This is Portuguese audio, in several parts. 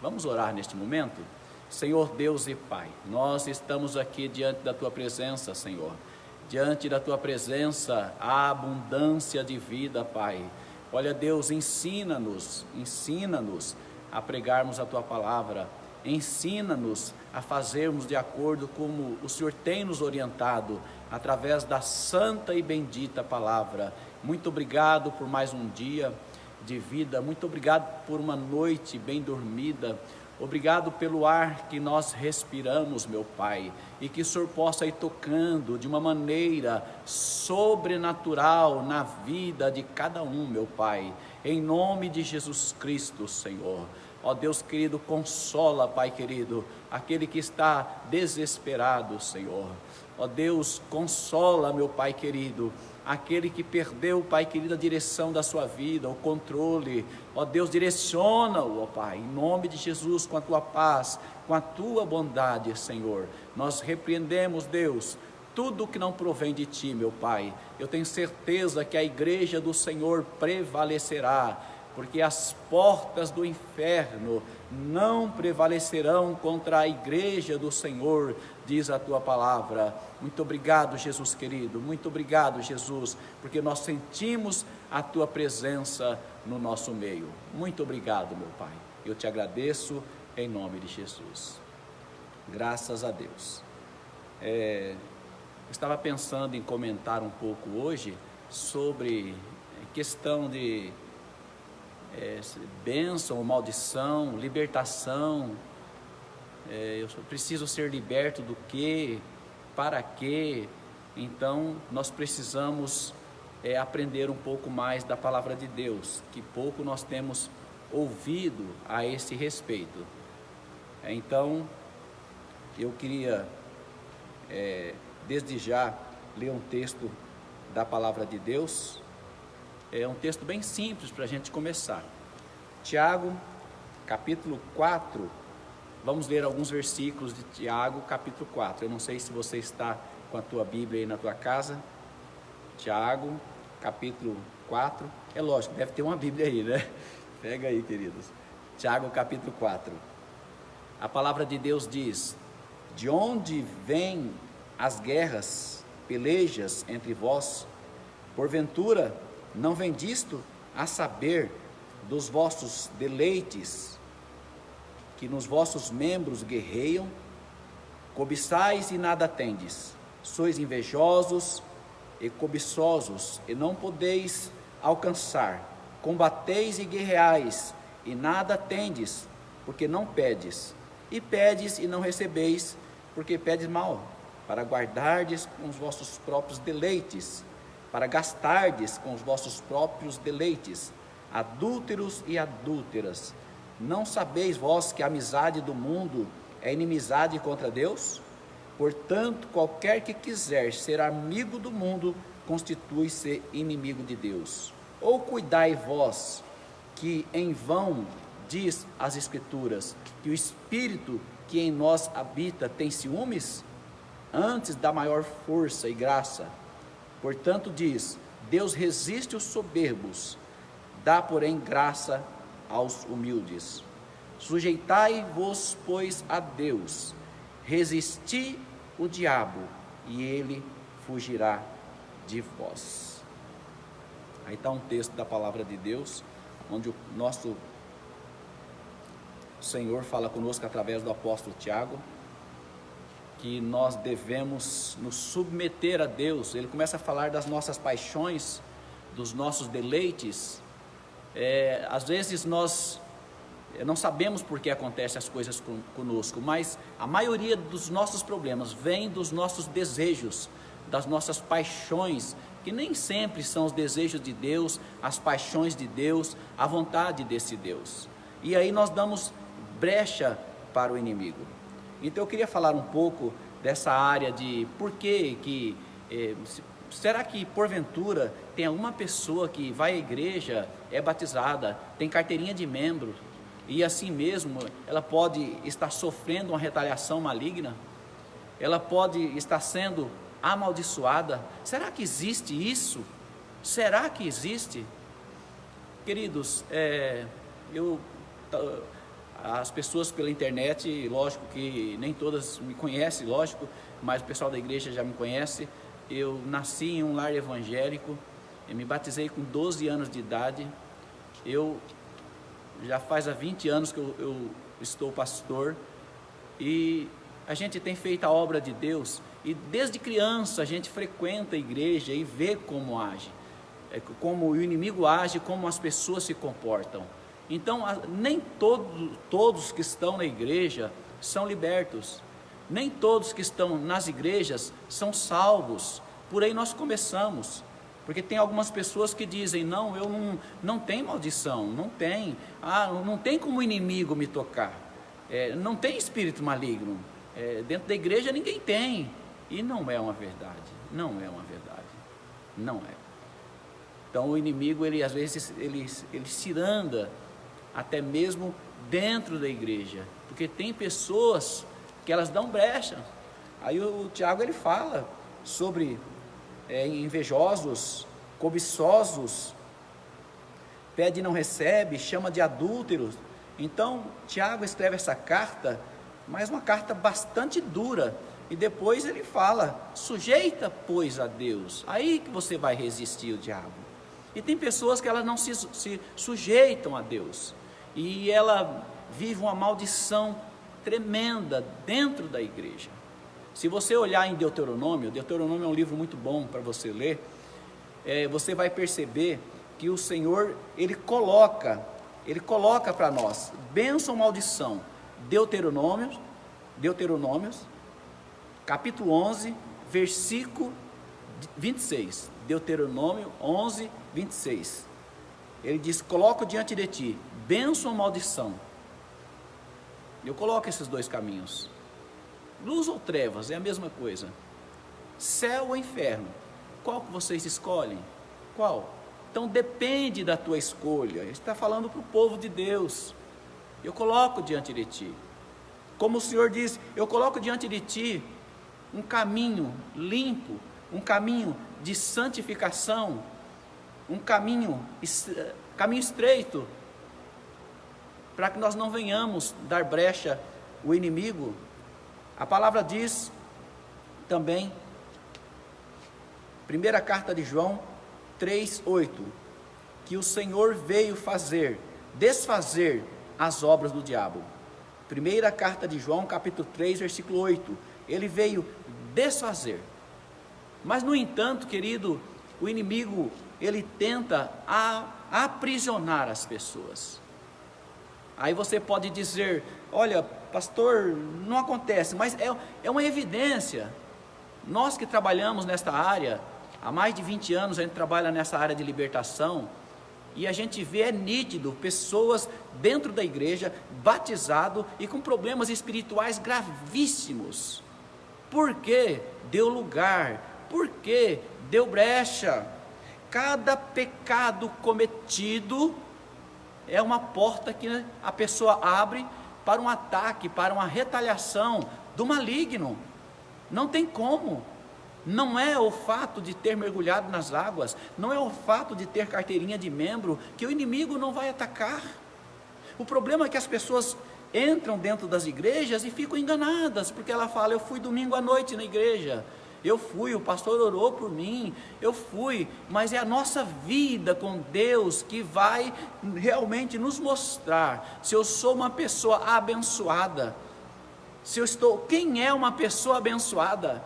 Vamos orar neste momento? Senhor Deus e Pai, nós estamos aqui diante da Tua presença, Senhor. Diante da Tua presença, há abundância de vida, Pai. Olha, Deus, ensina-nos a pregarmos a Tua palavra. Ensina-nos a fazermos de acordo como o Senhor tem nos orientado, através da santa e bendita palavra. Muito obrigado por mais um dia de vida, muito obrigado por uma noite bem dormida, obrigado pelo ar que nós respiramos, meu Pai, e que o Senhor possa ir tocando de uma maneira sobrenatural na vida de cada um, meu Pai, em nome de Jesus Cristo, Senhor. Ó Deus querido, consola, Pai querido, aquele que está desesperado, Senhor. Ó Deus, consola, meu Pai querido, aquele que perdeu, Pai querido, a direção da sua vida, o controle. Ó Deus, direciona-o, ó Pai, em nome de Jesus, com a Tua paz, com a Tua bondade, Senhor. Nós repreendemos, Deus, tudo que não provém de Ti, meu Pai. Eu tenho certeza que a igreja do Senhor prevalecerá, porque as portas do inferno não prevalecerão contra a igreja do Senhor, diz a Tua palavra. Muito obrigado, Jesus querido, muito obrigado, Jesus, porque nós sentimos a Tua presença no nosso meio. Muito obrigado, meu Pai, eu te agradeço em nome de Jesus. Graças a Deus. Estava pensando em comentar um pouco hoje sobre questão de bênção ou maldição, libertação. Eu preciso ser liberto do quê? Para quê? Então nós precisamos aprender um pouco mais da palavra de Deus, que pouco nós temos ouvido a esse respeito. Então eu queria desde já ler um texto da palavra de Deus. É um texto bem simples para a gente começar. Tiago, capítulo 4, vamos ler alguns versículos de Tiago, capítulo 4. Eu não sei se você está com a tua Bíblia aí na tua casa. Tiago, capítulo 4. É lógico, deve ter uma Bíblia aí, né? Pega aí, queridos. Tiago, capítulo 4. A palavra de Deus diz: de onde vêm as guerras, pelejas entre vós? Porventura, não vem disto a saber dos vossos deleites, que nos vossos membros guerreiam? Cobiçais e nada tendes, sois invejosos e cobiçosos, e não podeis alcançar. Combateis e guerreais, e nada tendes, porque não pedes. E pedes e não recebeis, porque pedes mal, para guardardes com os vossos próprios deleites, para gastardes com os vossos próprios deleites. Adúlteros e adúlteras, não sabeis vós que a amizade do mundo é inimizade contra Deus? Portanto, qualquer que quiser ser amigo do mundo, constitui-se inimigo de Deus. Ou cuidai vós, que em vão diz as Escrituras, que o Espírito que em nós habita tem ciúmes? Antes dá maior força e graça. Portanto diz: Deus resiste os soberbos, dá porém graça aos humildes. Sujeitai-vos, pois, a Deus, resisti o diabo, e ele fugirá de vós. Aí está um texto da palavra de Deus, onde o nosso Senhor fala conosco através do apóstolo Tiago, que nós devemos nos submeter a Deus. Ele começa a falar das nossas paixões, dos nossos deleites. Às vezes nós não sabemos por que acontecem as coisas conosco, mas a maioria dos nossos problemas vem dos nossos desejos, das nossas paixões, que nem sempre são os desejos de Deus, as paixões de Deus, a vontade desse Deus. E aí nós damos brecha para o inimigo. Então eu queria falar um pouco dessa área de por que será que porventura tem alguma pessoa que vai à igreja, é batizada, tem carteirinha de membro, e assim mesmo ela pode estar sofrendo uma retaliação maligna? Ela pode estar sendo amaldiçoada? Será que existe isso? Será que existe? Queridos, eu As pessoas pela internet, lógico que nem todas me conhecem, lógico, mas o pessoal da igreja já me conhece. Eu nasci em um lar evangélico, eu me batizei com 12 anos de idade, eu já faz há 20 anos que eu estou pastor, e a gente tem feito a obra de Deus, e desde criança a gente frequenta a igreja e vê como age, como o inimigo age, como as pessoas se comportam. Então, nem todos que estão na igreja são libertos, nem todos que estão nas igrejas são salvos. Por aí nós começamos, porque tem algumas pessoas que dizem, não, eu não tenho maldição, não tem, não tem como o inimigo me tocar, não tem espírito maligno, dentro da igreja ninguém tem, e não é uma verdade, não é uma verdade, não é. Então o inimigo, ele às vezes, ele ciranda até mesmo dentro da igreja, porque tem pessoas que elas dão brecha. Aí o Tiago, ele fala sobre invejosos, cobiçosos, pede e não recebe, chama de adúlteros. Então Tiago escreve essa carta, mas uma carta bastante dura, e depois ele fala, sujeita pois a Deus, aí que você vai resistir o diabo. E tem pessoas que elas não se sujeitam a Deus, e ela vive uma maldição tremenda dentro da igreja. Se você olhar em Deuteronômio é um livro muito bom para você ler, você vai perceber que o Senhor, Ele coloca para nós, bênção ou maldição, Deuteronômios, capítulo 11, versículo 26, Deuteronômio 11, 26, ele diz, coloco diante de ti, bênção ou maldição. Eu coloco esses dois caminhos, luz ou trevas, é a mesma coisa, céu ou inferno, qual que vocês escolhem? Qual? Então depende da tua escolha. Ele está falando para o povo de Deus, eu coloco diante de ti, como o Senhor diz, eu coloco diante de ti um caminho limpo, um caminho de santificação, um caminho estreito, para que nós não venhamos dar brecha ao inimigo. A palavra diz também, primeira carta de João 3:8, que o Senhor veio desfazer as obras do diabo. Primeira carta de João, capítulo 3, versículo 8, ele veio desfazer. Mas no entanto, querido, o inimigo, ele tenta aprisionar as pessoas. Aí você pode dizer, olha, pastor, não acontece, mas é uma evidência. Nós que trabalhamos nesta área, há mais de 20 anos a gente trabalha nessa área de libertação, e a gente vê, é nítido, pessoas dentro da igreja, batizado e com problemas espirituais gravíssimos. Por quê? Deu lugar, por quê? Deu brecha. Cada pecado cometido é uma porta que a pessoa abre para um ataque, para uma retaliação do maligno. Não tem como. Não é o fato de ter mergulhado nas águas, não é o fato de ter carteirinha de membro que o inimigo não vai atacar. O problema é que as pessoas entram dentro das igrejas e ficam enganadas, porque ela fala, eu fui domingo à noite na igreja, eu fui, o pastor orou por mim, eu fui, mas é a nossa vida com Deus que vai realmente nos mostrar se eu sou uma pessoa abençoada, quem é uma pessoa abençoada?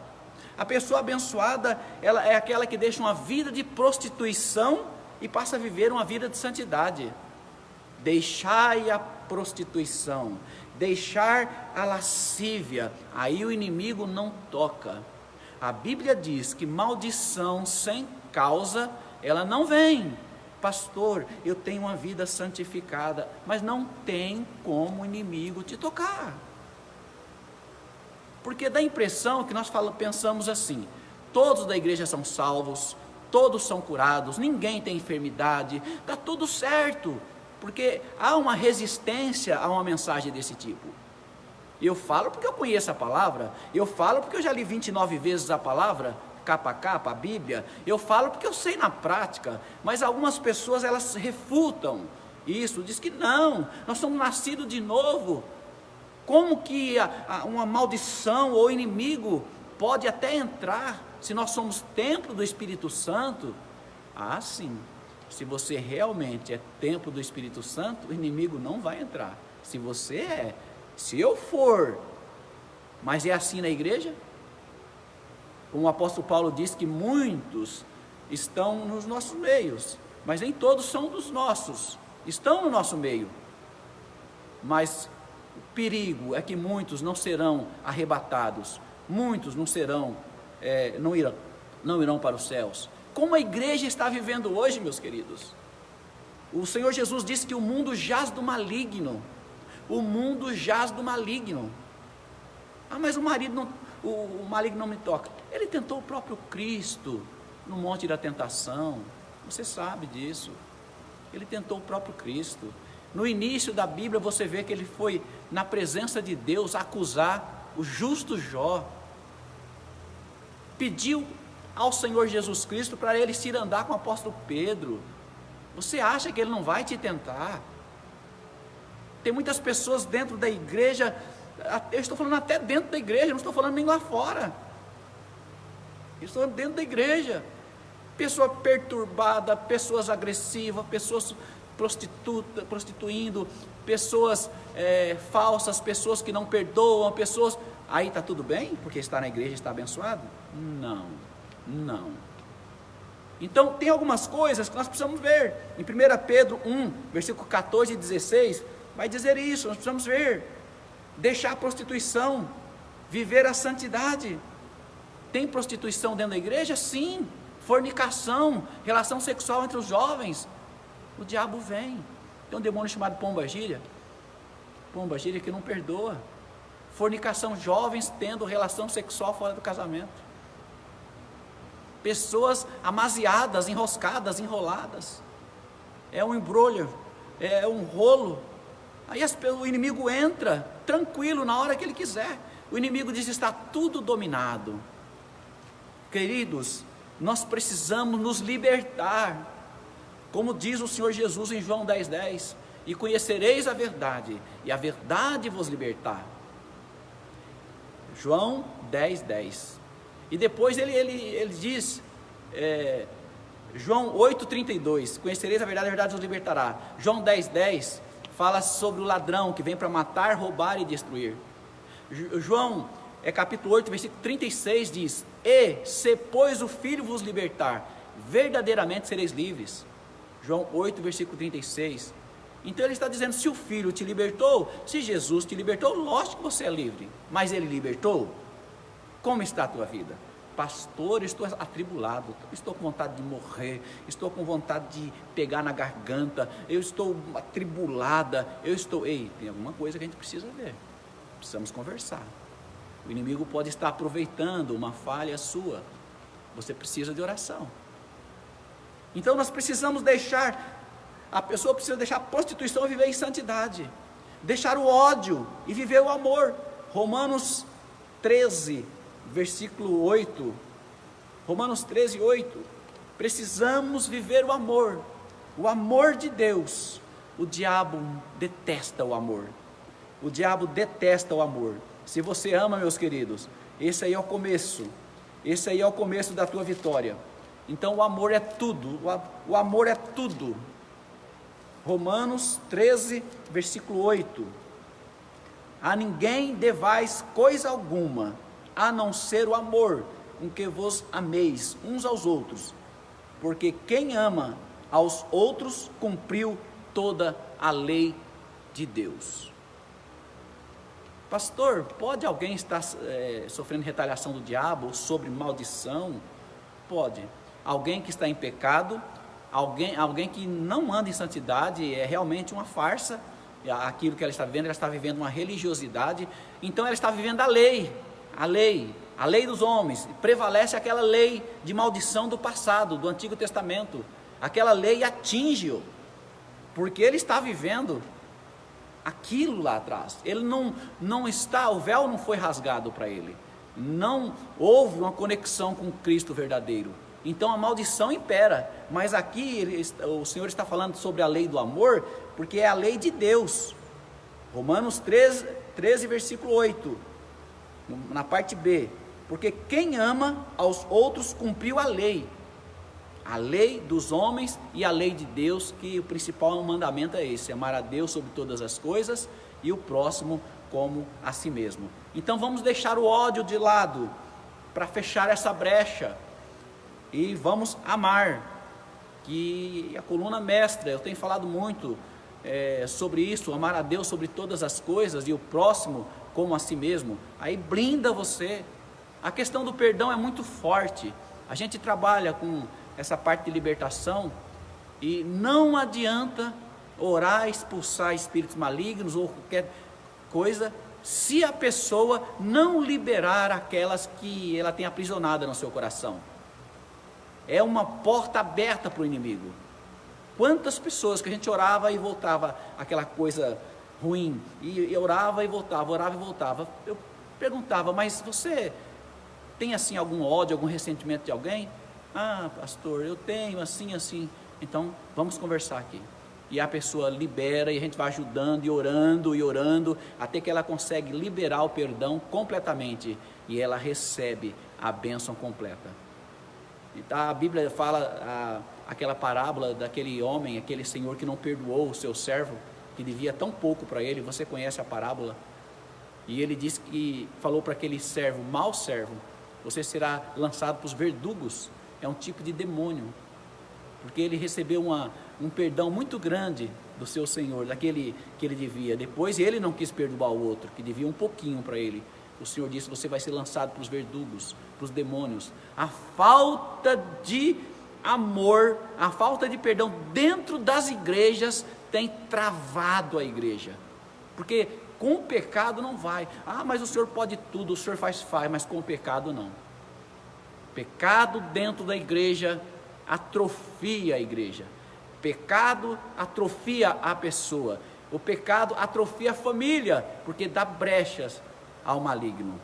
A pessoa abençoada, ela é aquela que deixa uma vida de prostituição e passa a viver uma vida de santidade. Deixai a prostituição, deixar a lascívia, aí o inimigo não toca. A Bíblia diz que maldição sem causa, ela não vem. Pastor, eu tenho uma vida santificada, mas não tem como o inimigo te tocar. Porque dá a impressão que nós pensamos assim, todos da igreja são salvos, todos são curados, ninguém tem enfermidade, está tudo certo, porque há uma resistência a uma mensagem desse tipo. Eu falo porque eu conheço a palavra, eu falo porque eu já li 29 vezes a palavra, capa a capa, a Bíblia, eu falo porque eu sei na prática, mas algumas pessoas elas refutam, isso, diz que não, nós somos nascidos de novo. Como que uma maldição ou inimigo pode até entrar, se nós somos templo do Espírito Santo? Ah, sim, se você realmente é templo do Espírito Santo, o inimigo não vai entrar. Se você é, se eu for, mas é assim na igreja? Como o apóstolo Paulo diz que muitos estão nos nossos meios, mas nem todos são dos nossos, estão no nosso meio, mas o perigo é que muitos não serão arrebatados, muitos não serão, não irão para os céus. Como a igreja está vivendo hoje, meus queridos? O Senhor Jesus disse que o mundo jaz do maligno, o mundo jaz do maligno. Ah, mas o maligno não me toca. Ele tentou o próprio Cristo no monte da tentação, você sabe disso. Ele tentou o próprio Cristo. No início da Bíblia você vê que ele foi na presença de Deus acusar o justo Jó, pediu ao Senhor Jesus Cristo para ele ir andar com o apóstolo Pedro. Você acha que ele não vai te tentar? Tem muitas pessoas dentro da igreja, eu estou falando até dentro da igreja, não estou falando nem lá fora, eu estou falando dentro da igreja, pessoa perturbada, pessoas agressivas, pessoas prostituindo, pessoas falsas, pessoas que não perdoam, pessoas, aí está tudo bem, porque está na igreja, está abençoado? Não. Então tem algumas coisas que nós precisamos ver. Em 1 Pedro 1, versículo 14 e 16, vai dizer isso, nós precisamos ver, deixar a prostituição, viver a santidade. Tem prostituição dentro da igreja? Sim. Fornicação, relação sexual entre os jovens, o diabo vem. Tem um demônio chamado pomba-gira que não perdoa. Fornicação, jovens tendo relação sexual fora do casamento, pessoas amaziadas, enroscadas, enroladas, é um embrulho, é um rolo, aí o inimigo entra, tranquilo, na hora que ele quiser, o inimigo diz, está tudo dominado. Queridos, nós precisamos nos libertar, como diz o Senhor Jesus em João 10:10, e conhecereis a verdade, e a verdade vos libertar. João 10:10. E depois ele diz, João 8:32, conhecereis a verdade vos libertará. João 10:10 fala sobre o ladrão que vem para matar, roubar e destruir. João capítulo 8, versículo 36 diz, e se pois o Filho vos libertar, verdadeiramente sereis livres. João 8, versículo 36. Então ele está dizendo, se o Filho te libertou, se Jesus te libertou, lógico que você é livre, mas ele libertou? Como está a tua vida? Pastor, estou atribulado, estou com vontade de morrer, estou com vontade de pegar na garganta, eu estou atribulada, tem alguma coisa que a gente precisa ver, precisamos conversar. O inimigo pode estar aproveitando uma falha sua, você precisa de oração. Então nós precisamos a pessoa precisa deixar a prostituição e viver em santidade, deixar o ódio e viver o amor. Romanos 13, versículo 8, Romanos 13, 8, precisamos viver o amor de Deus. O diabo detesta o amor, se você ama, meus queridos, esse aí é o começo da tua vitória. Então o amor é tudo, o amor é tudo. Romanos 13, versículo 8, a ninguém devais coisa alguma, a não ser o amor com que vos ameis uns aos outros, porque quem ama aos outros cumpriu toda a lei de Deus. Pastor, pode alguém estar sofrendo retaliação do diabo, sobre maldição? Pode. Alguém que está em pecado, alguém que não anda em santidade, é realmente uma farsa, aquilo que ela está vivendo uma religiosidade, então ela está vivendo a lei dos homens, prevalece aquela lei de maldição do passado, do Antigo Testamento, aquela lei atinge-o, porque ele está vivendo aquilo lá atrás, ele não está, o véu não foi rasgado para ele, não houve uma conexão com Cristo verdadeiro, Então a maldição impera. Mas aqui o Senhor está falando sobre a lei do amor, porque é a lei de Deus. Romanos 13 versículo 8, na parte B. Porque quem ama aos outros cumpriu a lei dos homens e a lei de Deus, que o principal mandamento é esse: amar a Deus sobre todas as coisas e o próximo como a si mesmo. Então vamos deixar o ódio de lado, para fechar essa brecha, e vamos amar, que a coluna mestra, eu tenho falado muito sobre isso, amar a Deus sobre todas as coisas e o próximo como a si mesmo. Aí blinda você. A questão do perdão é muito forte. A gente trabalha com essa parte de libertação, e não adianta orar, expulsar espíritos malignos ou qualquer coisa, se a pessoa não liberar aquelas que ela tem aprisionada no seu coração. É uma porta aberta para o inimigo. Quantas pessoas que a gente orava e voltava aquela coisa ruim, e orava e voltava, orava e voltava. Eu perguntava: mas você tem assim algum ódio, algum ressentimento de alguém? Ah, pastor, eu tenho assim, assim. Então vamos conversar aqui. E a pessoa libera, e a gente vai ajudando e orando, até que ela consegue liberar o perdão completamente, e ela recebe a bênção completa. Então, a Bíblia fala aquela parábola daquele homem, aquele senhor que não perdoou o seu servo, que devia tão pouco para ele. Você conhece a parábola? E ele disse que falou para aquele servo: mau servo, você será lançado para os verdugos. É um tipo de demônio, porque ele recebeu um perdão muito grande do seu senhor, daquele que ele devia. Depois ele não quis perdoar o outro, que devia um pouquinho para ele. O Senhor disse: você vai ser lançado para os verdugos, para os demônios. A falta de amor, a falta de perdão dentro das igrejas tem travado a igreja, porque com o pecado não vai. Ah, mas o Senhor pode tudo, o Senhor faz, mas com o pecado não. Pecado dentro da igreja atrofia a igreja. Pecado atrofia a pessoa. O pecado atrofia a família, porque dá brechas ao maligno.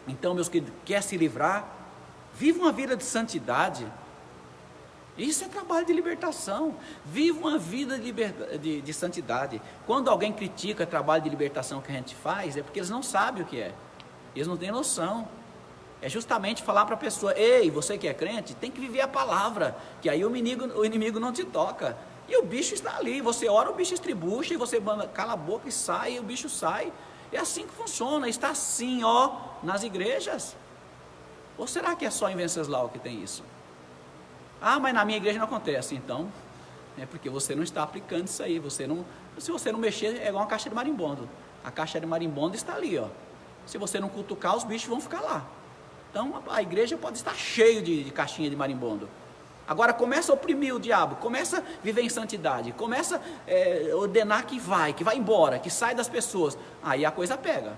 Então, meus queridos, quer se livrar? Viva uma vida de santidade. Isso é trabalho de libertação. Viva uma vida de santidade. Quando alguém critica o trabalho de libertação que a gente faz, é porque eles não sabem o que é. Eles não têm noção. É justamente falar para a pessoa: ei, você que é crente, tem que viver a palavra, que aí o inimigo não te toca. E o bicho está ali, você ora, o bicho estribucha, e você manda, cala a boca e sai, e o bicho sai. É assim que funciona. Está assim, nas igrejas. Ou será que é só em Venceslau que tem isso? Ah, mas na minha igreja não acontece. Então, é porque você não está aplicando isso aí. Se você não mexer, é igual uma caixa de marimbondo. A caixa de marimbondo está ali, Se você não cutucar, os bichos vão ficar lá. Então a igreja pode estar cheia de caixinha de marimbondo. Agora começa a oprimir o diabo, começa a viver em santidade, começa a ordenar que vai embora, que sai das pessoas. Aí a coisa pega.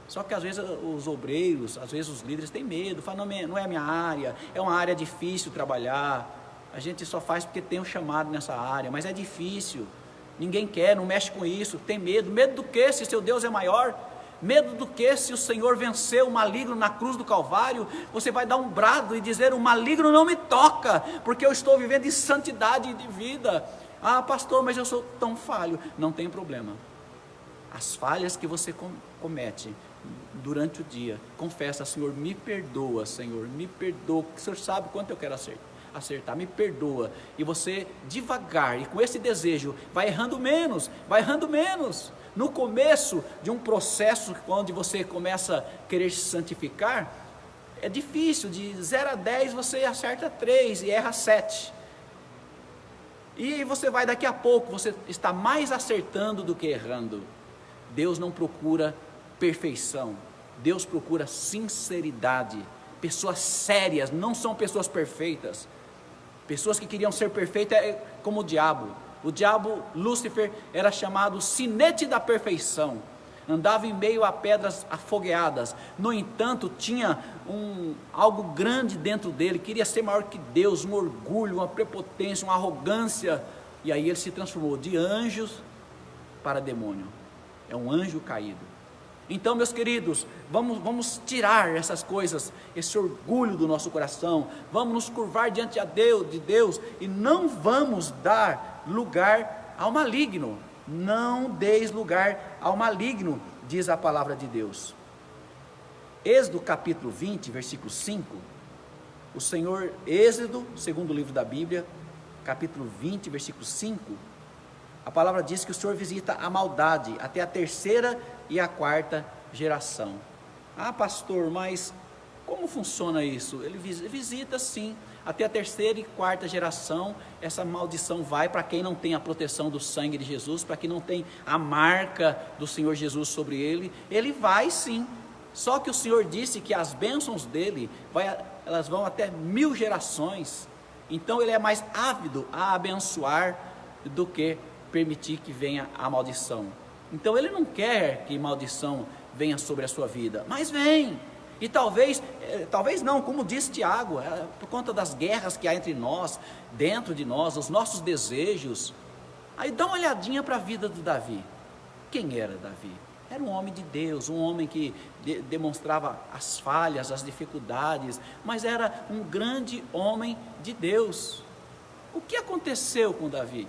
Só que às vezes os obreiros, às vezes os líderes têm medo, falam: não é a minha área, é uma área difícil trabalhar, a gente só faz porque tem um chamado nessa área, mas é difícil, ninguém quer, não mexe com isso, tem medo. Medo do quê, se seu Deus é maior? Medo do que, se o Senhor venceu o maligno na cruz do Calvário? Você vai dar um brado e dizer: o maligno não me toca, porque eu estou vivendo em santidade de vida. Ah, pastor, mas eu sou tão falho. Não tem problema. As falhas que você comete durante o dia, confessa: Senhor, me perdoa, Senhor, me perdoa, porque o Senhor sabe quanto eu quero acertar, me perdoa. E você devagar, e com esse desejo, vai errando menos. No começo de um processo, onde você começa a querer se santificar, é difícil. De 0 a 10 você acerta 3 e erra 7. E você vai, daqui a pouco, você está mais acertando do que errando. Deus não procura perfeição, Deus procura sinceridade. Pessoas sérias não são pessoas perfeitas. Pessoas que queriam ser perfeitas é como o diabo. O diabo, Lúcifer, era chamado sinete da perfeição. Andava em meio a pedras afogueadas. No entanto, tinha algo grande dentro dele. Queria ser maior que Deus, um orgulho, uma prepotência, uma arrogância. E aí ele se transformou de anjos para demônio. É um anjo caído. Então, meus queridos, vamos tirar essas coisas, esse orgulho do nosso coração, vamos nos curvar diante de Deus e não vamos dar lugar ao maligno. Não deis lugar ao maligno, diz a palavra de Deus. Êxodo capítulo 20, versículo 5, o Senhor, Êxodo, segundo livro da Bíblia, capítulo 20, versículo 5, a palavra diz que o Senhor visita a maldade até a 3ª e a 4ª geração. Ah, pastor, mas como funciona isso? Ele visita sim, até a 3ª e 4ª geração, essa maldição vai para quem não tem a proteção do sangue de Jesus, para quem não tem a marca do Senhor Jesus sobre ele vai sim. Só que o Senhor disse que as bênçãos dele, elas vão até 1000 gerações, então ele é mais ávido a abençoar do que permitir que venha a maldição. Então ele não quer que maldição venha sobre a sua vida, mas vem, e talvez não, como diz Tiago, por conta das guerras que há entre nós, dentro de nós, os nossos desejos. Aí dá uma olhadinha para a vida do Davi. Quem era Davi? Era um homem de Deus, um homem que demonstrava as falhas, as dificuldades, mas era um grande homem de Deus. O que aconteceu com Davi?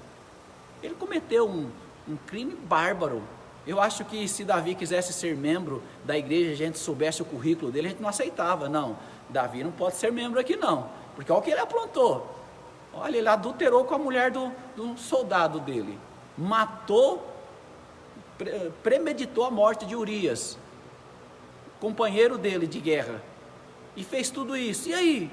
Ele cometeu um crime bárbaro. Eu acho que se Davi quisesse ser membro da igreja, a gente soubesse o currículo dele, a gente não aceitava. Não, Davi não pode ser membro aqui não, porque olha o que ele aprontou. Olha, ele adulterou com a mulher do soldado dele, matou, premeditou a morte de Urias, companheiro dele de guerra, e fez tudo isso. E aí?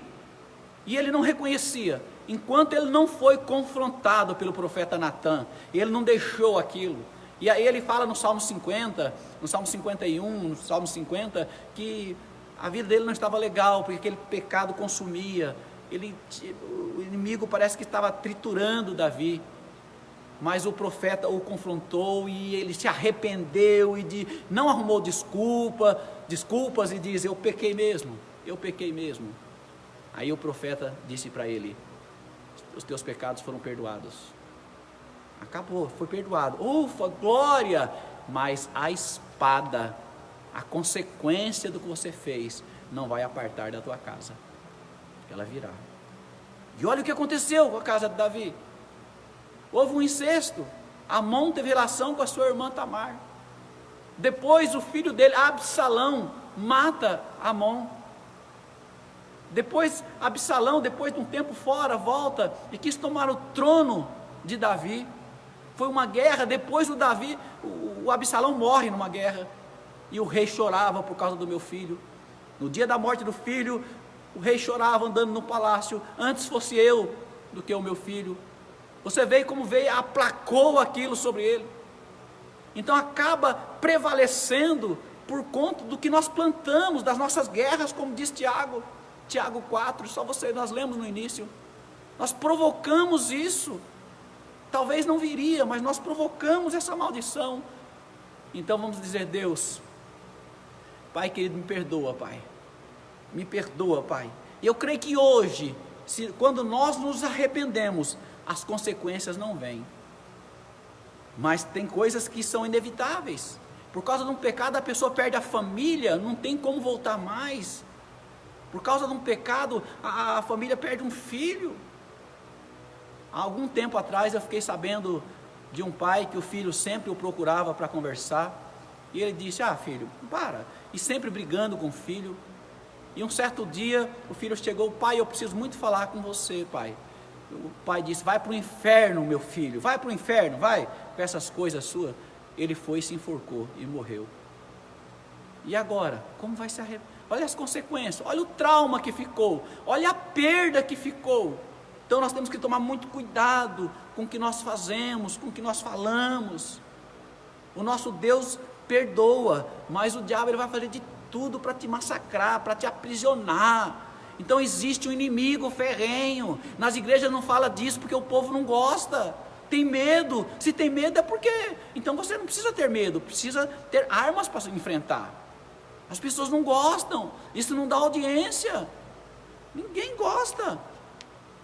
E ele não reconhecia. Enquanto ele não foi confrontado pelo profeta Natã, ele não deixou aquilo. E aí ele fala no Salmo 50, no Salmo 51, no Salmo 50, que a vida dele não estava legal, porque aquele pecado consumia. O inimigo parece que estava triturando Davi, mas o profeta o confrontou e ele se arrependeu e não arrumou desculpas e diz: eu pequei mesmo. Aí o profeta disse para ele: os teus pecados foram perdoados. Acabou, foi perdoado. Ufa, glória! Mas a espada, a consequência do que você fez, não vai apartar da tua casa. Ela virá. E olha o que aconteceu com a casa de Davi. Houve um incesto. Amon teve relação com a sua irmã Tamar. Depois o filho dele, Absalão, mata Amon. Depois Absalão, depois de um tempo fora, volta e quis tomar o trono de Davi. Foi uma guerra. Depois o Absalão morre numa guerra, e o rei chorava por causa do meu filho. No dia da morte do filho, o rei chorava andando no palácio: antes fosse eu do que o meu filho. Você vê como aplacou aquilo sobre ele. Então acaba prevalecendo por conta do que nós plantamos, das nossas guerras, como diz Tiago 4, nós lemos no início. Nós provocamos isso. Talvez não viria, mas nós provocamos essa maldição. Então vamos dizer: Deus, Pai querido, me perdoa, Pai. Me perdoa, Pai. E eu creio que hoje, quando nós nos arrependemos, as consequências não vêm. Mas tem coisas que são inevitáveis. Por causa de um pecado, a pessoa perde a família, não tem como voltar mais. Por causa de um pecado, a família perde um filho. Há algum tempo atrás eu fiquei sabendo de um pai que o filho sempre o procurava para conversar. E ele disse: filho, para. E sempre brigando com o filho. E um certo dia o filho chegou: pai, eu preciso muito falar com você, pai. O pai disse: vai para o inferno, meu filho, vai para o inferno, vai, com essas coisas suas. Ele foi e se enforcou e morreu. E agora, como vai se arrepender? Olha as consequências, olha o trauma que ficou, olha a perda que ficou. Então nós temos que tomar muito cuidado com o que nós fazemos, com o que nós falamos. O nosso Deus perdoa, mas o diabo ele vai fazer de tudo para te massacrar, para te aprisionar. Então existe um inimigo ferrenho. Nas igrejas não fala disso porque o povo não gosta, tem medo. Se tem medo é porque, então você não precisa ter medo, precisa ter armas para enfrentar. As pessoas não gostam, isso não dá audiência, ninguém gosta.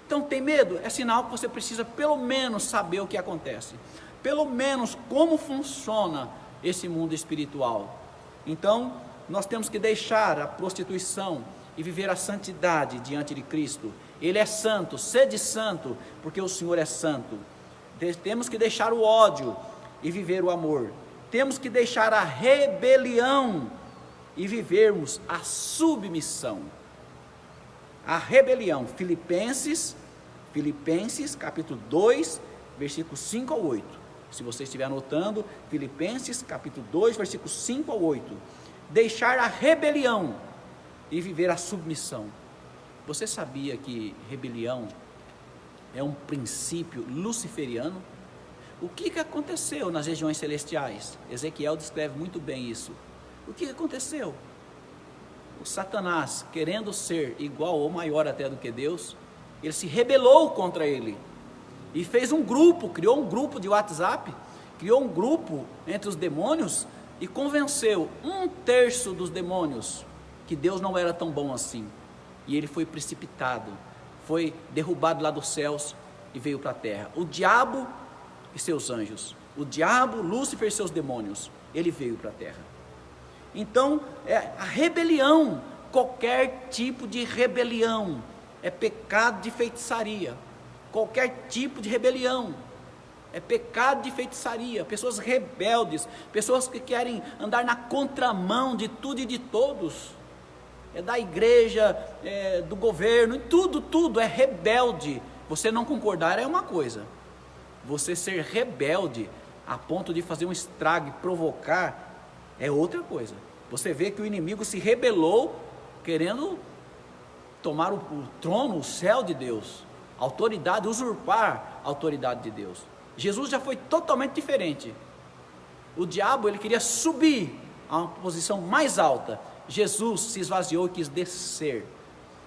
Então tem medo? É sinal que você precisa pelo menos saber o que acontece, pelo menos como funciona esse mundo espiritual. Então, nós temos que deixar a prostituição e viver a santidade diante de Cristo. Ele é santo, sede santo, porque o Senhor é santo. Temos que deixar o ódio e viver o amor. Temos que deixar a rebelião e vivermos a submissão. A rebelião, Filipenses capítulo 2, versículos 5 ao 8. Se você estiver anotando, Filipenses capítulo 2, versículos 5 ao 8. Deixar a rebelião e viver a submissão. Você sabia que rebelião é um princípio luciferiano? O que aconteceu nas regiões celestiais? Ezequiel descreve muito bem isso. O que aconteceu? O Satanás, querendo ser igual ou maior até do que Deus, ele se rebelou contra ele e fez um grupo, criou um grupo de WhatsApp, criou um grupo entre os demônios e convenceu 1/3 dos demônios que Deus não era tão bom assim. E ele foi precipitado, foi derrubado lá dos céus e veio para a terra. O diabo e seus anjos, o diabo, Lúcifer e seus demônios, ele veio para a terra. Então, a rebelião, qualquer tipo de rebelião, é pecado de feitiçaria. Qualquer tipo de rebelião é pecado de feitiçaria. Pessoas rebeldes, pessoas que querem andar na contramão de tudo e de todos, da igreja, do governo, tudo é rebelde. Você não concordar é uma coisa, você ser rebelde a ponto de fazer um estrago e provocar é outra coisa. Você vê que o inimigo se rebelou, querendo tomar o trono, o céu de Deus, autoridade, usurpar a autoridade de Deus. Jesus já foi totalmente diferente. O diabo, ele queria subir a uma posição mais alta. Jesus se esvaziou e quis descer.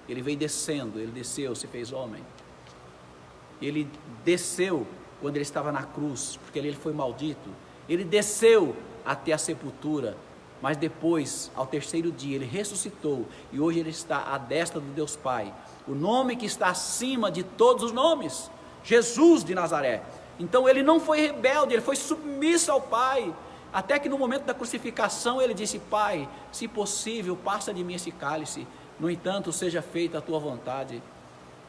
Ele veio descendo, ele desceu, se fez homem. Ele desceu quando ele estava na cruz, porque ele foi maldito. Ele desceu até a sepultura, mas depois, ao 3º dia, ele ressuscitou, e hoje ele está à destra do Deus Pai, o nome que está acima de todos os nomes, Jesus de Nazaré. Então ele não foi rebelde, ele foi submisso ao Pai, até que no momento da crucificação ele disse: Pai, se possível, passa de mim esse cálice, no entanto seja feita a tua vontade.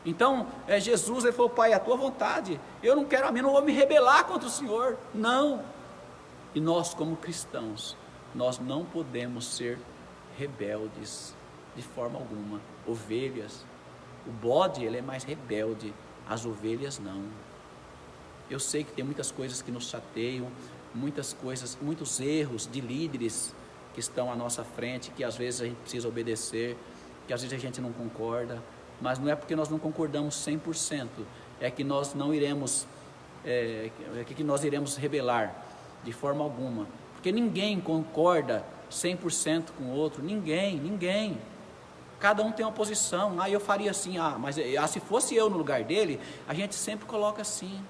Então Jesus, ele falou: Pai, a tua vontade, eu não quero, a mim não vou me rebelar contra o Senhor, não. E nós, como cristãos, nós não podemos ser rebeldes de forma alguma. Ovelhas, o bode, ele é mais rebelde, as ovelhas não. Eu sei que tem muitas coisas que nos chateiam, muitas coisas, muitos erros de líderes que estão à nossa frente, que às vezes a gente precisa obedecer, que às vezes a gente não concorda, mas não é porque nós não concordamos 100%, é que nós não iremos, que nós iremos rebelar de forma alguma, porque ninguém concorda 100% com o outro, ninguém, cada um tem uma posição. Eu faria assim, mas se fosse eu no lugar dele, a gente sempre coloca assim,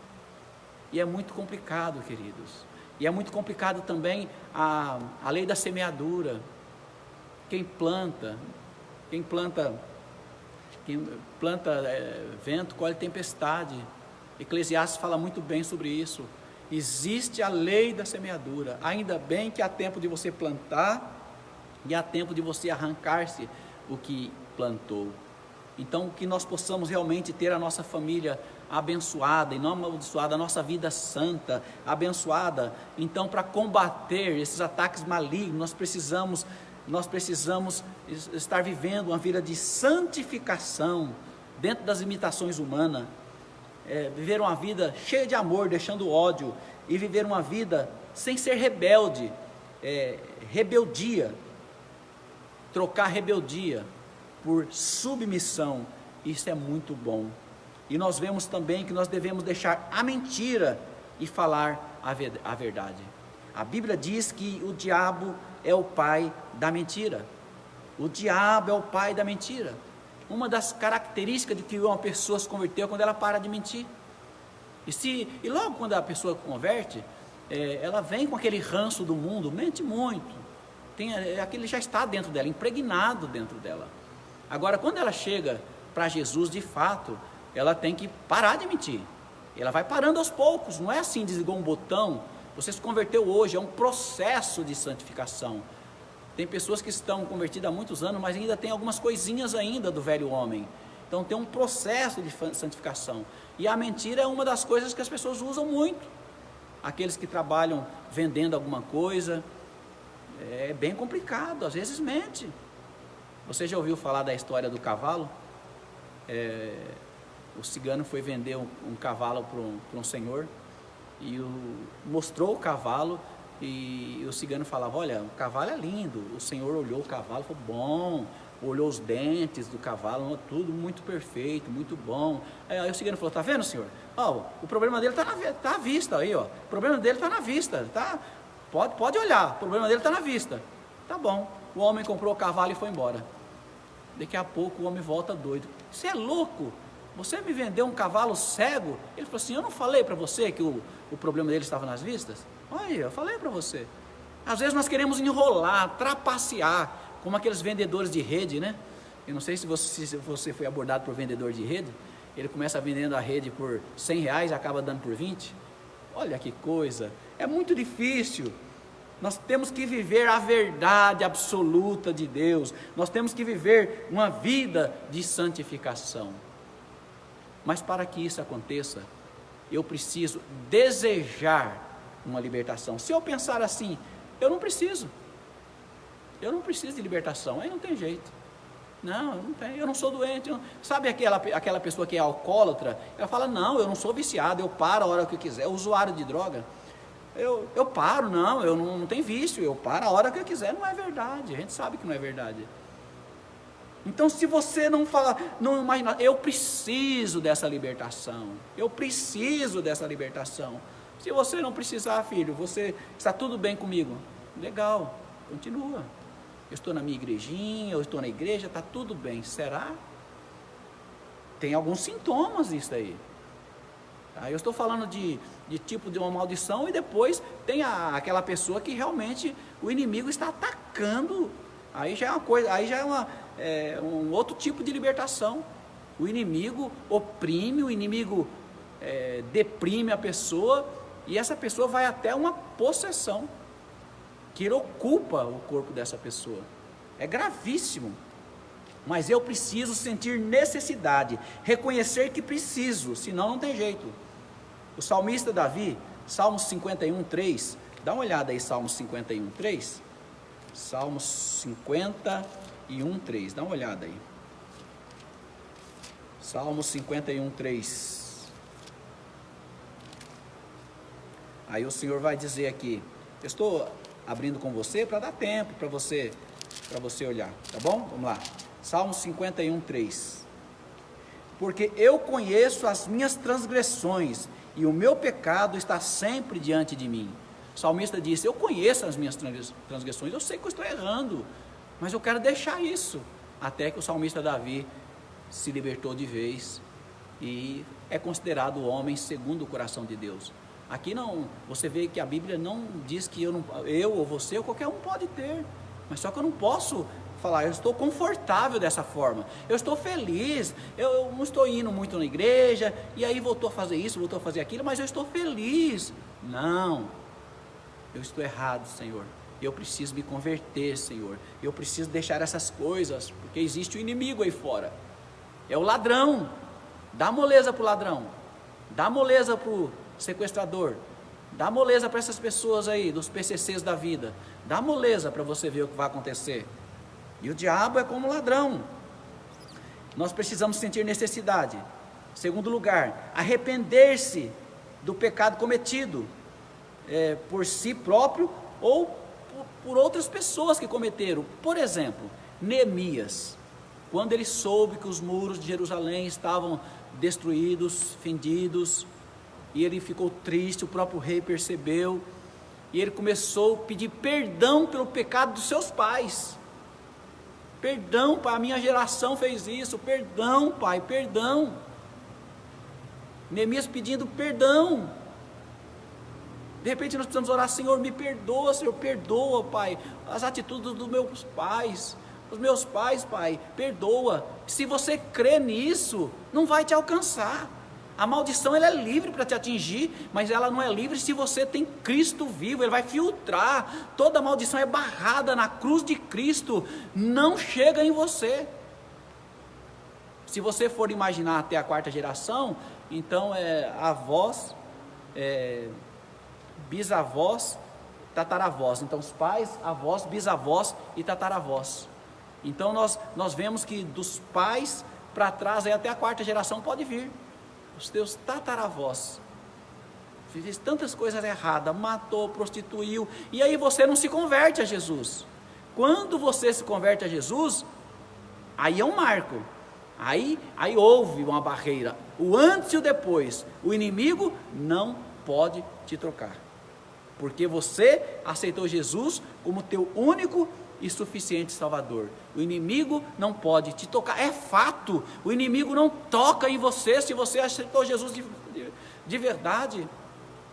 e é muito complicado, queridos, e é muito complicado também a lei da semeadura. Quem planta vento, colhe tempestade. Eclesiastes fala muito bem sobre isso. Existe a lei da semeadura. Ainda bem que há tempo de você plantar e há tempo de você arrancar-se o que plantou. Então, que nós possamos realmente ter a nossa família abençoada e não amaldiçoada, a nossa vida santa, abençoada. Então, para combater esses ataques malignos, nós precisamos estar vivendo uma vida de santificação dentro das limitações humanas. Viver uma vida cheia de amor, deixando ódio, e viver uma vida sem ser rebelde, rebeldia, trocar rebeldia por submissão. Isso é muito bom. E nós vemos também que nós devemos deixar a mentira e falar a verdade. A Bíblia diz que o diabo é o pai da mentira. O diabo é o pai da mentira. Uma das características de que uma pessoa se converteu é quando ela para de mentir. E logo quando a pessoa converte, ela vem com aquele ranço do mundo, mente muito. Aquele já está dentro dela, impregnado dentro dela. Agora, quando ela chega para Jesus, de fato, ela tem que parar de mentir. Ela vai parando aos poucos, não é assim, desligou um botão, você se converteu hoje, é um processo de santificação. Tem pessoas que estão convertidas há muitos anos, mas ainda tem algumas coisinhas ainda do velho homem. Então tem um processo de santificação. E a mentira é uma das coisas que as pessoas usam muito. Aqueles que trabalham vendendo alguma coisa, é bem complicado, às vezes mente. Você já ouviu falar da história do cavalo? O cigano foi vender um cavalo para um senhor, e mostrou o cavalo, e o cigano falava: olha, o cavalo é lindo. O senhor olhou o cavalo e falou: bom. Olhou os dentes do cavalo, tudo muito perfeito, muito bom. Aí o cigano falou: tá vendo, senhor? O problema dele está à vista aí, ó. O problema dele está na vista, tá? Pode olhar, o problema dele está na vista. Tá bom. O homem comprou o cavalo e foi embora. Daqui a pouco o homem volta doido: você é louco? Você me vendeu um cavalo cego? Ele falou assim: eu não falei para você que o problema dele estava nas vistas? Olha, eu falei para você. Às vezes nós queremos enrolar, trapacear, como aqueles vendedores de rede, né? Eu não sei se você foi abordado por vendedor de rede. Ele começa vendendo a rede por R$100 e acaba dando por 20. Olha que coisa, é muito difícil. Nós temos que viver a verdade absoluta de Deus. Nós temos que viver uma vida de santificação. Mas para que isso aconteça, eu preciso desejar uma libertação. Se eu pensar assim, eu não preciso de libertação, aí não tem jeito. Não, não tem, eu não sou doente. Sabe aquela pessoa que é alcoólatra? Ela fala: não, eu não sou viciado, eu paro a hora que eu quiser. Usuário de droga, eu paro, eu não tenho vício, eu paro a hora que eu quiser. Não é verdade, a gente sabe que não é verdade. Então, se você não imagina, eu preciso dessa libertação, Se você não precisar, filho, está tudo bem comigo, legal, continua. Eu estou na minha igrejinha, eu estou na igreja, está tudo bem. Será? Tem alguns sintomas isso aí. Eu estou falando de tipo de uma maldição, e depois tem aquela pessoa que realmente o inimigo está atacando. Aí já é uma coisa, um outro tipo de libertação. O inimigo oprime, o inimigo deprime a pessoa, e essa pessoa vai até uma possessão, que ele ocupa o corpo dessa pessoa. É gravíssimo. Mas eu preciso sentir necessidade, reconhecer que preciso, senão não tem jeito. O salmista Davi, Salmos 51:3, dá uma olhada aí, Salmos 51:3. Salmos 51:3, dá uma olhada aí. Salmos 51:3. Aí o Senhor vai dizer aqui, eu estou abrindo com você para dar tempo para você olhar, tá bom? Vamos lá. Salmos 51:3. Porque eu conheço as minhas transgressões, e o meu pecado está sempre diante de mim. O salmista disse: eu conheço as minhas transgressões, eu sei que eu estou errando, mas eu quero deixar isso. Até que o salmista Davi se libertou de vez e é considerado o homem segundo o coração de Deus. Aqui não, você vê que a Bíblia não diz que eu ou você ou qualquer um pode ter, mas só que eu não posso falar: eu estou confortável dessa forma, eu estou feliz, eu não estou indo muito na igreja, e aí voltou a fazer isso, voltou a fazer aquilo, mas eu estou feliz. Não, eu estou errado, Senhor, eu preciso me converter, Senhor, eu preciso deixar essas coisas, porque existe o inimigo aí fora, é o ladrão. Dá moleza para o ladrão, dá moleza para o sequestrador, dá moleza para essas pessoas aí, dos PCCs da vida, dá moleza para você ver o que vai acontecer. E o diabo é como ladrão. Nós precisamos sentir necessidade. Segundo lugar, arrepender-se do pecado cometido por si próprio ou por outras pessoas que cometeram. Por exemplo, Neemias, quando ele soube que os muros de Jerusalém estavam destruídos, fendidos, e ele ficou triste, o próprio rei percebeu, e ele começou a pedir perdão pelo pecado dos seus pais. Perdão, pai, a minha geração fez isso, perdão, pai, perdão. Neemias pedindo perdão. De repente nós precisamos orar: Senhor, me perdoa, Senhor, perdoa, pai, as atitudes dos meus pais, os meus pais, pai, perdoa. Se você crê nisso, não vai te alcançar. A maldição ela é livre para te atingir, mas ela não é livre se você tem Cristo vivo. Ele vai filtrar, toda maldição é barrada na cruz de Cristo, não chega em você. Se você for imaginar até a 4ª geração, então avós, bisavós, tataravós. Então os pais, avós, bisavós e tataravós. Então nós vemos que dos pais para trás, aí até a 4ª geração pode vir. Os teus tataravós fez tantas coisas erradas, matou, prostituiu, e aí você não se converte a Jesus. Quando você se converte a Jesus, aí é um marco. Aí houve uma barreira, o antes e o depois. O inimigo não pode te trocar, porque você aceitou Jesus como teu único e suficiente Salvador. O inimigo não pode te tocar, é fato. O inimigo não toca em você se você aceitou Jesus de verdade.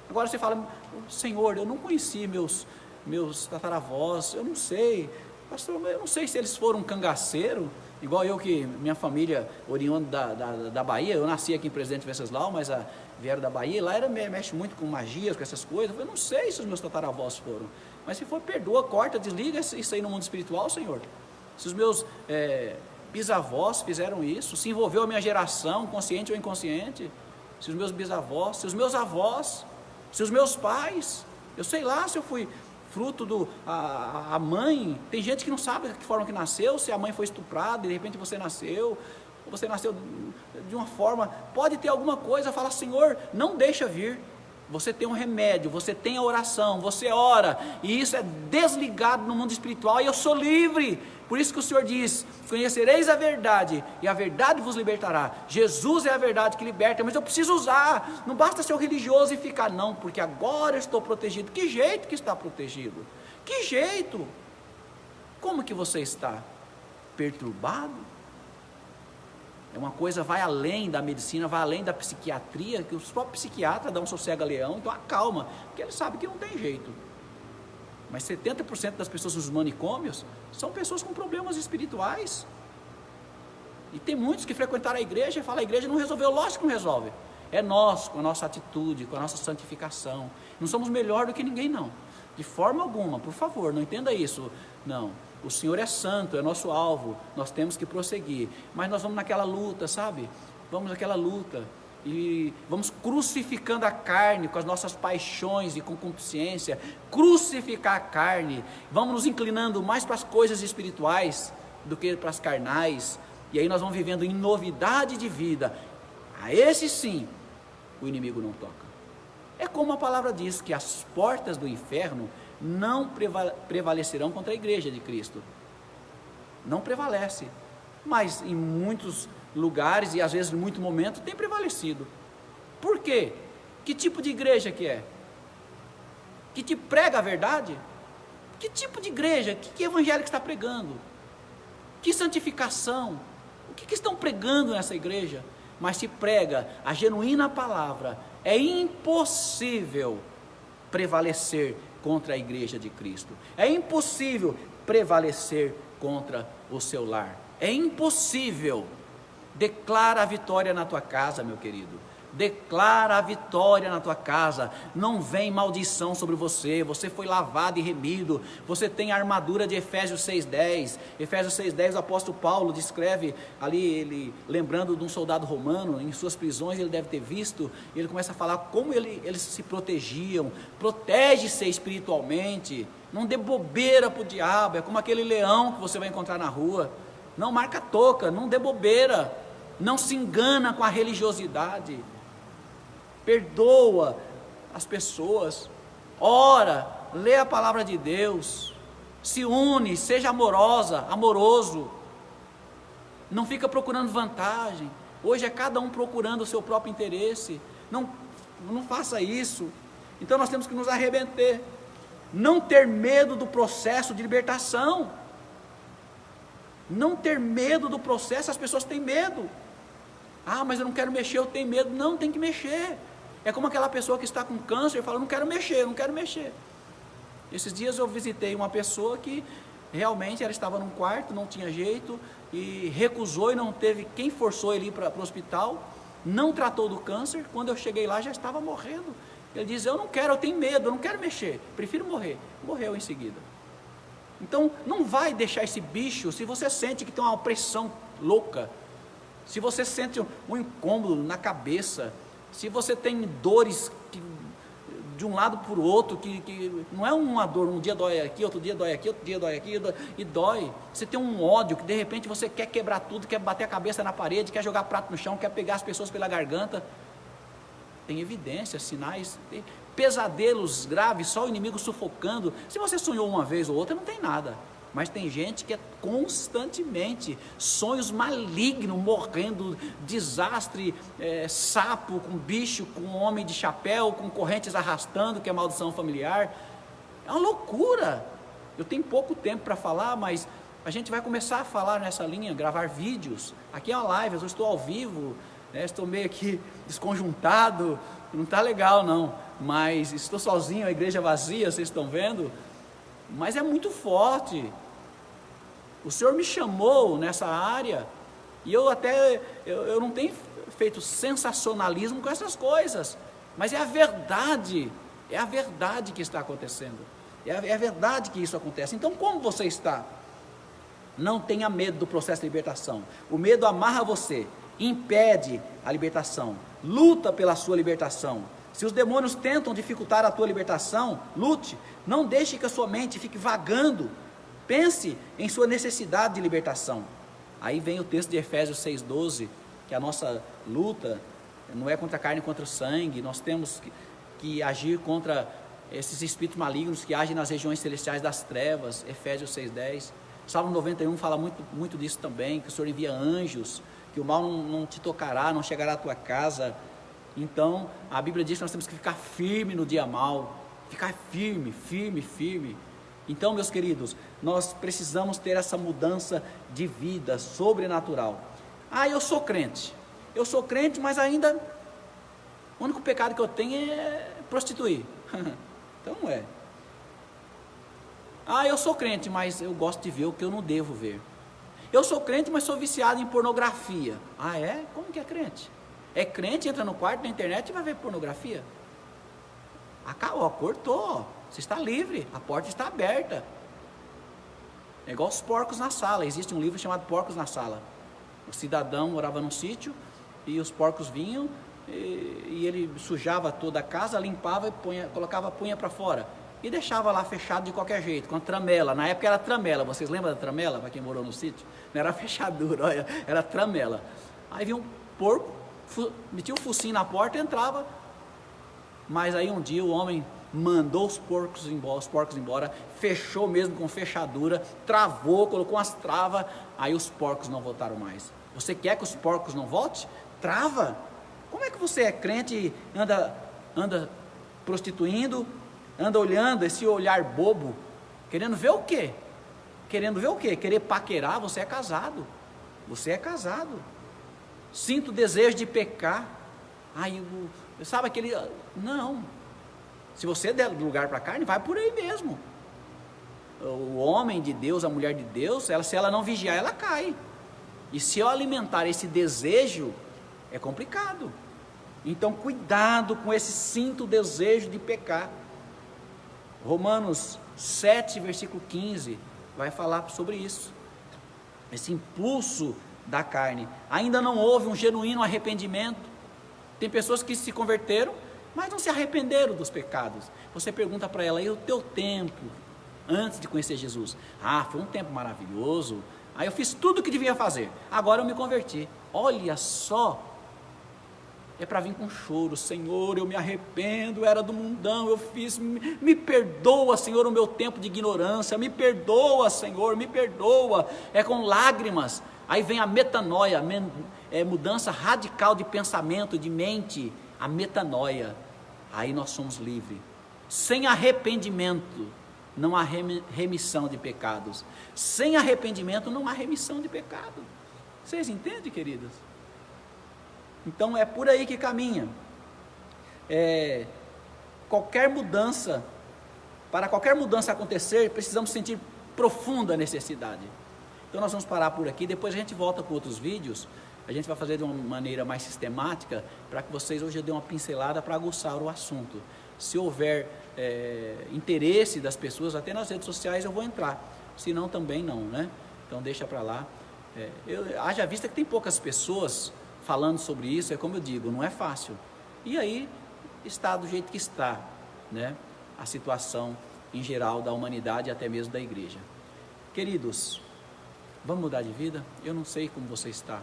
Agora você fala: Senhor, eu não conheci meus tataravós, eu não sei, pastor, eu não sei se eles foram cangaceiros, igual eu, que minha família oriunda da Bahia. Eu nasci aqui em Presidente Venceslau, mas vieram da Bahia, lá mexe muito com magias, com essas coisas. Eu não sei se os meus tataravós foram, mas se for, perdoa, corta, desliga isso aí no mundo espiritual, Senhor. Se os meus bisavós fizeram isso, se envolveu a minha geração, consciente ou inconsciente, se os meus bisavós, se os meus avós, se os meus pais, eu sei lá se eu fui fruto a mãe. Tem gente que não sabe de que forma que nasceu, se a mãe foi estuprada, de repente você nasceu, ou você nasceu de uma forma, pode ter alguma coisa. Fala: Senhor, não deixa vir. Você tem um remédio, você tem a oração, você ora, e isso é desligado no mundo espiritual, e eu sou livre. Por isso que o Senhor diz: conhecereis a verdade, e a verdade vos libertará. Jesus é a verdade que liberta, mas eu preciso usar. Não basta ser um religioso e ficar, não, porque agora eu estou protegido. Que jeito que está protegido? Que jeito? Como que você está? Perturbado? É uma coisa, vai além da medicina, vai além da psiquiatria, que os próprios psiquiatras dão um sossega-leão, então acalma, porque ele sabe que não tem jeito. Mas 70% das pessoas nos manicômios são pessoas com problemas espirituais. E tem muitos que frequentaram a igreja e falam: a igreja não resolveu. Lógico que não resolve. É nós, com a nossa atitude, com a nossa santificação. Não somos melhor do que ninguém, não. De forma alguma, por favor, não entenda isso. Não. O Senhor é santo, é nosso alvo, nós temos que prosseguir, mas nós vamos naquela luta, sabe? Vamos naquela luta, e vamos crucificando a carne com as nossas paixões e concupiscência, crucificar a carne, vamos nos inclinando mais para as coisas espirituais do que para as carnais, e aí nós vamos vivendo em novidade de vida. A esse sim, o inimigo não toca. É como a palavra diz, que as portas do inferno não prevalecerão contra a igreja de Cristo. Não prevalece, mas em muitos lugares e às vezes em muito momento tem prevalecido. Por quê? Que tipo de igreja que é? Que te prega a verdade? Que tipo de igreja? Que evangelho que está pregando? Que santificação? O que estão pregando nessa igreja? Mas se prega a genuína palavra, é impossível prevalecer contra a igreja de Cristo. É impossível prevalecer contra o seu lar. É impossível. Declara a vitória na tua casa, meu querido. Declara a vitória na tua casa. Não vem maldição sobre você. Você foi lavado e remido. Você tem a armadura de Efésios 6:10. Efésios 6:10, o apóstolo Paulo descreve ali, ele lembrando de um soldado romano em suas prisões, ele deve ter visto. Ele começa a falar como eles se protegiam. Protege-se espiritualmente. Não dê bobeira para o diabo. É como aquele leão que você vai encontrar na rua. Não marca toca, não dê bobeira. Não se engana com a religiosidade. Perdoa as pessoas, ora, lê a palavra de Deus, se une, seja amoroso, não fica procurando vantagem. Hoje é cada um procurando o seu próprio interesse. Não faça isso. Então nós temos que nos arrepender, não ter medo do processo de libertação, não ter medo do processo. As pessoas têm medo. Ah, mas eu não quero mexer, eu tenho medo. Não, tem que mexer. É como aquela pessoa que está com câncer e fala: não quero mexer. Esses dias eu visitei uma pessoa que realmente ela estava num quarto, não tinha jeito, e recusou, e não teve quem forçou ele ir para o hospital, não tratou do câncer, quando eu cheguei lá já estava morrendo. Ele diz, eu não quero, eu tenho medo, eu não quero mexer, prefiro morrer. Morreu em seguida. Então, não vai deixar esse bicho, se você sente que tem uma opressão louca, se você sente um incômodo na cabeça, se você tem dores de um lado para o outro, que não é uma dor, um dia dói aqui, outro dia dói aqui, outro dia dói aqui, e dói. Você tem um ódio, que de repente você quer quebrar tudo, quer bater a cabeça na parede, quer jogar prato no chão, quer pegar as pessoas pela garganta. Tem evidências, sinais, tem pesadelos graves, só o inimigo sufocando. Se você sonhou uma vez ou outra, não tem nada. Mas tem gente que é constantemente sonhos malignos, morrendo, desastre, sapo com bicho, com homem de chapéu, com correntes arrastando, que é maldição familiar. É uma loucura. Eu tenho pouco tempo para falar, mas a gente vai começar a falar nessa linha, gravar vídeos. Aqui é uma live, eu estou ao vivo, estou meio aqui desconjuntado, não está legal não, mas estou sozinho, a igreja vazia, vocês estão vendo, mas é muito forte. O Senhor me chamou nessa área, e eu não tenho feito sensacionalismo com essas coisas, mas é a verdade que está acontecendo, é a verdade que isso acontece. Então como você está? Não tenha medo do processo de libertação, o medo amarra você, impede a libertação, luta pela sua libertação. Se os demônios tentam dificultar a tua libertação, lute, não deixe que a sua mente fique vagando, pense em sua necessidade de libertação. Aí vem o texto de Efésios 6,12, que a nossa luta não é contra a carne e contra o sangue, nós temos que agir contra esses espíritos malignos que agem nas regiões celestiais das trevas, Efésios 6,10, Salmo 91 fala muito disso também, que o Senhor envia anjos, que o mal não te tocará, não chegará à tua casa. Então, a Bíblia diz que nós temos que ficar firme no dia mal, ficar firme. Então, meus queridos, nós precisamos ter essa mudança de vida sobrenatural. Eu sou crente, mas ainda, o único pecado que eu tenho é prostituir. Então não é. Eu sou crente, mas eu gosto de ver o que eu não devo ver. Eu sou crente, mas sou viciado em pornografia. É? Como que é crente? É crente, entra no quarto, na internet e vai ver pornografia? Acabou, cortou, você está livre, a porta está aberta. É igual os porcos na sala, existe um livro chamado Porcos na Sala. O cidadão morava num sítio, e os porcos vinham, e ele sujava toda a casa, limpava e colocava a punha para fora. E deixava lá fechado de qualquer jeito, com a tramela. Na época era tramela, vocês lembram da tramela, para quem morou no sítio? Não era fechadura, olha, era tramela. Aí vinha um porco, metia o focinho na porta e entrava. Mas aí um dia o homem mandou os porcos embora, fechou mesmo com fechadura, travou, colocou umas travas, aí os porcos não voltaram mais. Você quer que os porcos não voltem? Trava! Como é que você é crente e anda prostituindo, anda olhando esse olhar bobo, querendo ver o quê? Querer paquerar? Você é casado. Sinto o desejo de pecar. Sabe aquele... Não. Se você der lugar para a carne, vai por aí mesmo. O homem de Deus, a mulher de Deus, se ela não vigiar, ela cai. E se eu alimentar esse desejo, é complicado. Então cuidado com esse sinto desejo de pecar. Romanos 7, versículo 15, vai falar sobre isso. Esse impulso da carne. Ainda não houve um genuíno arrependimento. Tem pessoas que se converteram, mas não se arrependeram dos pecados. Você pergunta para ela, e o teu tempo antes de conhecer Jesus? Foi um tempo maravilhoso, aí eu fiz tudo o que devia fazer, agora eu me converti. Olha só, é para vir com choro: Senhor, eu me arrependo, era do mundão, eu fiz, me perdoa, Senhor, o meu tempo de ignorância, me perdoa, Senhor, me perdoa. É com lágrimas. Aí vem a metanoia, mudança radical de pensamento, de mente, a metanoia. Aí nós somos livres. Sem arrependimento não há remissão de pecados. Sem arrependimento não há remissão de pecado. Vocês entendem, queridas? Então é por aí que caminha. Para qualquer mudança acontecer, precisamos sentir profunda necessidade. Então nós vamos parar por aqui, depois a gente volta com outros vídeos, A gente vai fazer de uma maneira mais sistemática, para que vocês hoje eu dê uma pincelada para aguçar o assunto. Se houver interesse das pessoas, até nas redes sociais eu vou entrar, se não também não, né? Então deixa para lá. Haja vista que tem poucas pessoas falando sobre isso, é como eu digo, não é fácil. E aí está do jeito que está, né? A situação em geral da humanidade e até mesmo da igreja. Queridos, vamos mudar de vida? Eu não sei como você está.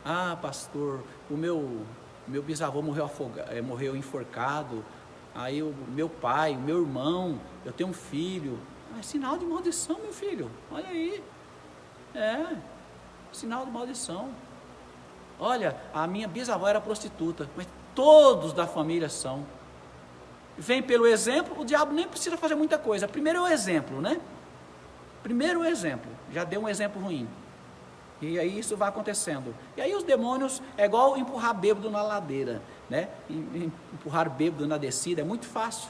Ah, pastor, o meu bisavô morreu enforcado. Aí o meu pai, o meu irmão, eu tenho um filho. É sinal de maldição, meu filho. Olha aí. Sinal de maldição. Olha, a minha bisavó era prostituta, mas todos da família são. Vem pelo exemplo, o diabo nem precisa fazer muita coisa. Primeiro é o exemplo, né? Primeiro o exemplo, já deu um exemplo ruim. E aí isso vai acontecendo. E aí os demônios, é igual empurrar bêbado na ladeira, né? Empurrar bêbado na descida é muito fácil.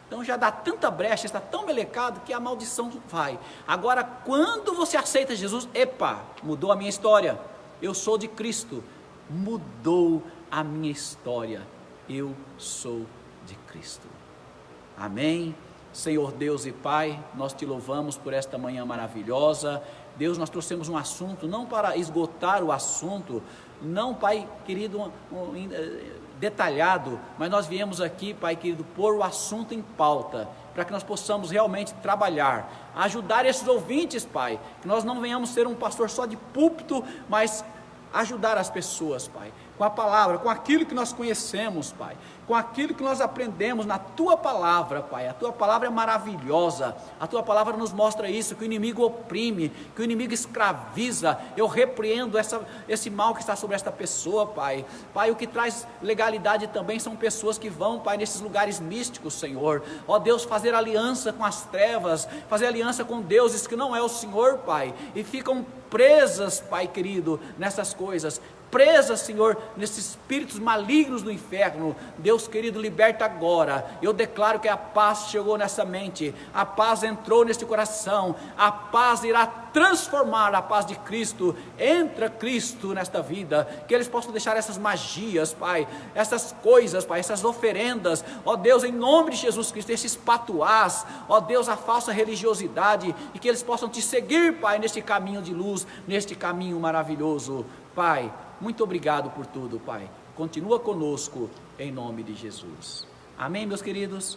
Então já dá tanta brecha, está tão melecado que a maldição vai. Agora, quando você aceita Jesus, epa, mudou a minha história. Eu sou de Cristo. Mudou a minha história. Eu sou de Cristo. Amém? Senhor Deus e Pai, nós te louvamos por esta manhã maravilhosa. Deus, nós trouxemos um assunto, não para esgotar o assunto, não, Pai querido, detalhado, mas nós viemos aqui, Pai querido, pôr o assunto em pauta, para que nós possamos realmente trabalhar, ajudar esses ouvintes, Pai, que nós não venhamos ser um pastor só de púlpito, mas ajudar as pessoas, Pai, com a palavra, com aquilo que nós conhecemos, Pai, com aquilo que nós aprendemos na Tua palavra, Pai. A Tua palavra é maravilhosa, a Tua palavra nos mostra isso, que o inimigo oprime, que o inimigo escraviza. Eu repreendo esse mal que está sobre esta pessoa, Pai. Pai, o que traz legalidade também são pessoas que vão, Pai, nesses lugares místicos, Senhor, ó Deus, fazer aliança com as trevas, fazer aliança com deuses que não é o Senhor, Pai, e ficam presas, Pai querido, nessas coisas, presas, Senhor, nesses espíritos malignos do inferno. Deus querido, liberta agora. Eu declaro que a paz chegou nessa mente, a paz entrou neste coração, a paz irá transformar, a paz de Cristo. Entra Cristo nesta vida, que eles possam deixar essas magias, Pai, essas coisas, Pai, essas oferendas, ó Deus, em nome de Jesus Cristo, esses patuás, ó Deus, a falsa religiosidade, e que eles possam te seguir, Pai, neste caminho de luz, neste caminho maravilhoso. Pai, muito obrigado por tudo, Pai. Continua conosco, em nome de Jesus. Amém, meus queridos?